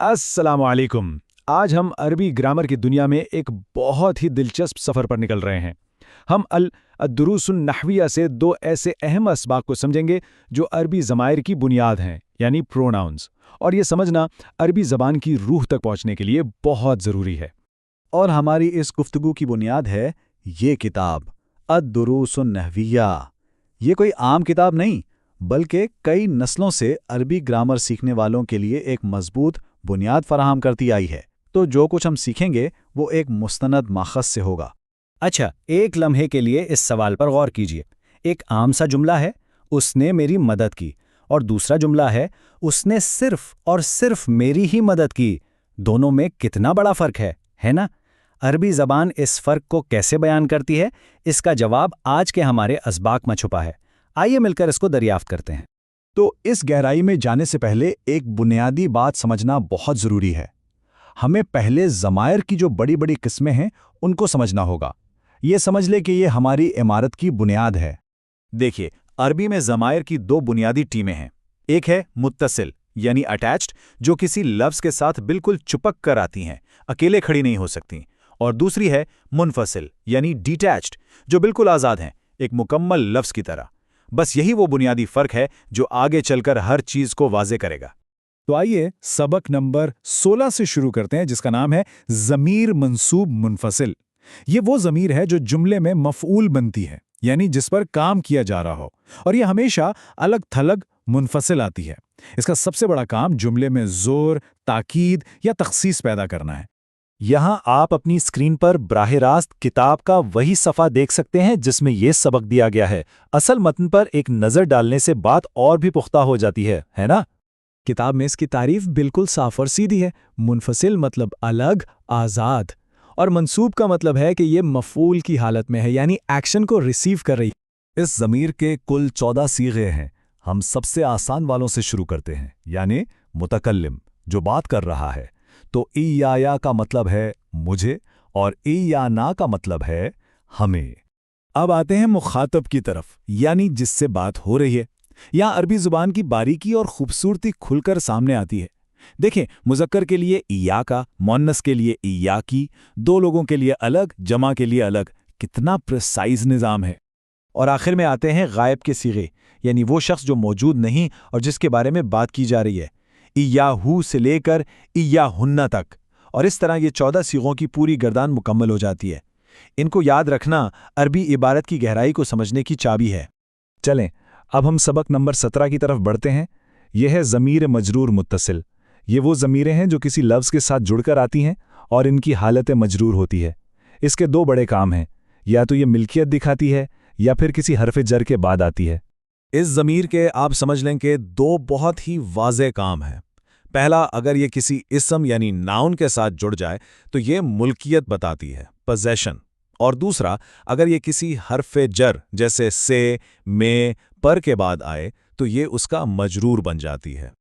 अस्सलाम वालेकुम। आज हम अरबी ग्रामर की दुनिया में एक बहुत ही दिलचस्प सफ़र पर निकल रहे हैं। हम अल-दुरूसुन नहविया से दो ऐसे अहम असबाक को समझेंगे जो अरबी ज़मायर की बुनियाद हैं, यानी प्रोनाउंस, और ये समझना अरबी ज़बान की रूह तक पहुँचने के लिए बहुत ज़रूरी है। और हमारी इस गुफ्तगू की बुनियाद है ये किताब अद-दुरूसुन नहविया। ये कोई आम किताब नहीं, बल्कि कई नस्लों से अरबी ग्रामर सीखने वालों के लिए एक मजबूत बुनियाद फराहम करती आई है। तो जो कुछ हम सीखेंगे वो एक मुस्तनद माखज़ से होगा। अच्छा, एक लम्हे के लिए इस सवाल पर गौर कीजिए। एक आम सा जुमला है, उसने मेरी मदद की, और दूसरा जुमला है, उसने सिर्फ और सिर्फ मेरी ही मदद की। दोनों में कितना बड़ा फर्क है ना? अरबी ज़बान इस फ़र्क को कैसे बयान करती है, इसका जवाब आज के हमारे असबाक में छुपा है। आइए मिलकर इसको दरियाफ्त करते हैं। तो इस गहराई में जाने से पहले एक बुनियादी बात समझना बहुत ज़रूरी है। हमें पहले ज़मायर की जो बड़ी बड़ी किस्में हैं उनको समझना होगा। ये समझ ले कि ये हमारी इमारत की बुनियाद है। देखिए, अरबी में ज़मायर की दो बुनियादी टीमें हैं। एक है मुत्तसिल यानी अटैच्ड, जो किसी लफ्ज़ के साथ बिल्कुल चिपक कर आती हैं, अकेले खड़ी नहीं हो सकती। और दूसरी है मुनफसिल यानी डिटैच्ड, जो बिल्कुल आज़ाद हैं, एक मुकम्मल लफ्ज़ की तरह। बस यही वो बुनियादी फ़र्क है जो आगे चलकर हर चीज़ को वाज़े करेगा। तो आइए सबक नंबर 16 से शुरू करते हैं, जिसका नाम है ज़मीर मंसूब मुनफसिल। ये वो ज़मीर है जो जुमले में मफ़ऊल बनती है, यानी जिस पर काम किया जा रहा हो, और ये हमेशा अलग थलग मुनफसिल आती है। इसका सबसे बड़ा काम जुमले में ज़ोर, ताकीद या तख़सीस पैदा करना है। यहाँ आप अपनी स्क्रीन पर बराह रास्त किताब का वही सफ़ा देख सकते हैं जिसमें ये सबक दिया गया है। असल मतन पर एक नज़र डालने से बात और भी पुख्ता हो जाती है ना? किताब में इसकी तारीफ बिल्कुल साफ और सीधी है। मुनफसिल मतलब अलग, आज़ाद, और मंसूब का मतलब है कि ये मफ़ऊल की हालत में है, यानी एक्शन को रिसीव कर रही। इस ज़मीर के कुल 14 सीगे हैं। हम सबसे आसान वालों से शुरू करते हैं, यानी मुतकल्लिम, जो बात कर रहा है। तो इयाया का मतलब है मुझे, और इयाना का मतलब है हमें। अब आते हैं मुखातब की तरफ, यानी जिससे बात हो रही है। यहाँ अरबी ज़ुबान की बारीकी और खूबसूरती खुलकर सामने आती है। देखें, मुज़क्कर के लिए इयाका, मुअन्नस के लिए इयाकी, दो लोगों के लिए अलग, जमा के लिए अलग। कितना प्रिसाइज निज़ाम है। और आखिर में आते हैं गायब के सीगे, यानी वो शख्स जो मौजूद नहीं और जिसके बारे में बात की जा रही है। इयाहू से लेकर इयाहुन्ना तक, और इस तरह ये 14 सीगों की पूरी गर्दान मुकम्मल हो जाती है। इनको याद रखना अरबी इबारत की गहराई को समझने की चाबी है। चलें, अब हम सबक नंबर 17 की तरफ बढ़ते हैं। यह है ज़मीर मजरूर मुत्तसिल। ये वो ज़मीरें हैं जो किसी लफ्ज़ के साथ जुड़कर आती हैं और इनकी हालत मजरूर होती है। इसके दो बड़े काम हैं, या तो ये मिल्कियत दिखाती है या फिर किसी हरफ जर के बाद आती है। इस ज़मीर के आप समझ लें कि दो बहुत ही वाज़ेह काम हैं। पहला, अगर ये किसी इसम यानी नाउन के साथ जुड़ जाए तो ये मुल्कियत बताती है, पोजेशन। और दूसरा, अगर ये किसी हरफ़े जर जैसे से, में, पर के बाद आए तो ये उसका मजरूर बन जाती है।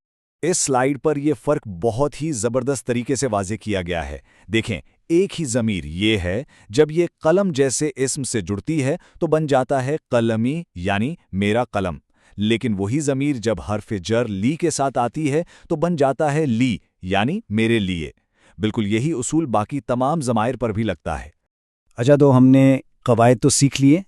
इस स्लाइड पर यह फ़र्क बहुत ही ज़बरदस्त तरीके से वाज़े किया गया है। देखें, एक ही ज़मीर ये है, जब ये कलम जैसे इस्म से जुड़ती है तो बन जाता है कलमी यानी मेरा कलम। लेकिन वही ज़मीर जब हरफ़ जर ली के साथ आती है तो बन जाता है ली यानी मेरे लिए। बिल्कुल यही उसूल बाकी तमाम ज़मायर पर भी लगता है। अच्छा, तो हमने कवायद तो सीख लिए,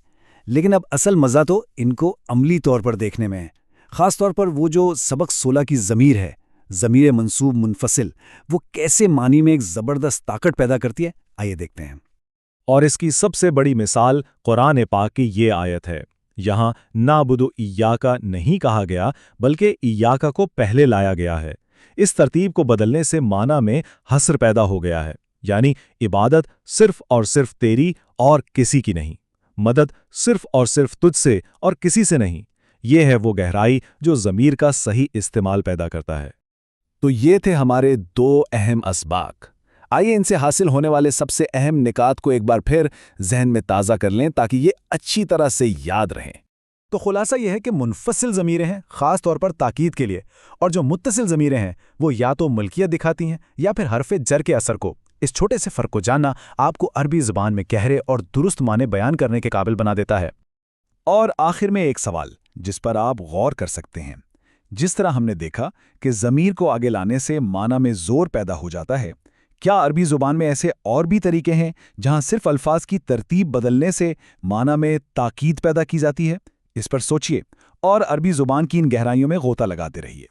लेकिन अब असल मज़ा तो इनको अमली तौर पर देखने में है। ख़ास तौर पर वो जो सबक 16 की ज़मीर है, ज़मीर मंसूब मुनफसिल, वो कैसे मानी में एक ज़बरदस्त ताकत पैदा करती है, आइए देखते हैं। और इसकी सबसे बड़ी मिसाल कुरान पाक की ये आयत है। यहाँ नाबुदु इय्याका नहीं कहा गया, बल्कि इय्याका को पहले लाया गया है। इस तरतीब को बदलने से माना में हस्र पैदा हो गया है, यानी इबादत सिर्फ और सिर्फ तेरी और किसी की नहीं, मदद सिर्फ और सिर्फ तुझसे और किसी से नहीं। ये है वो गहराई जो ज़मीर का सही इस्तेमाल पैदा करता है। तो ये थे हमारे दो अहम असबाक। आइए इनसे हासिल होने वाले सबसे अहम निकात को एक बार फिर जहन में ताज़ा कर लें ताकि ये अच्छी तरह से याद रहें। तो खुलासा यह है कि मुनफसिल ज़मीरें हैं ख़ास तौर पर ताकीद के लिए, और जो मुत्तसिल ज़मीरें हैं वो या तो मलकियत दिखाती हैं या फिर हरफ़े जर के असर को। इस छोटे से फ़र्क को जानना आपको अरबी ज़ुबान में गहरे और दुरुस्त माने बयान करने के काबिल बना देता है। और आखिर में एक सवाल जिस पर आप गौर कर सकते हैं। जिस तरह हमने देखा कि ज़मीर को आगे लाने से माना में जोर पैदा हो जाता है, क्या अरबी ज़ुबान में ऐसे और भी तरीके हैं जहां सिर्फ अल्फाज की तरतीब बदलने से माना में ताकीद पैदा की जाती है? इस पर सोचिए और अरबी ज़ुबान की इन गहराइयों में गोता लगाते रहिए।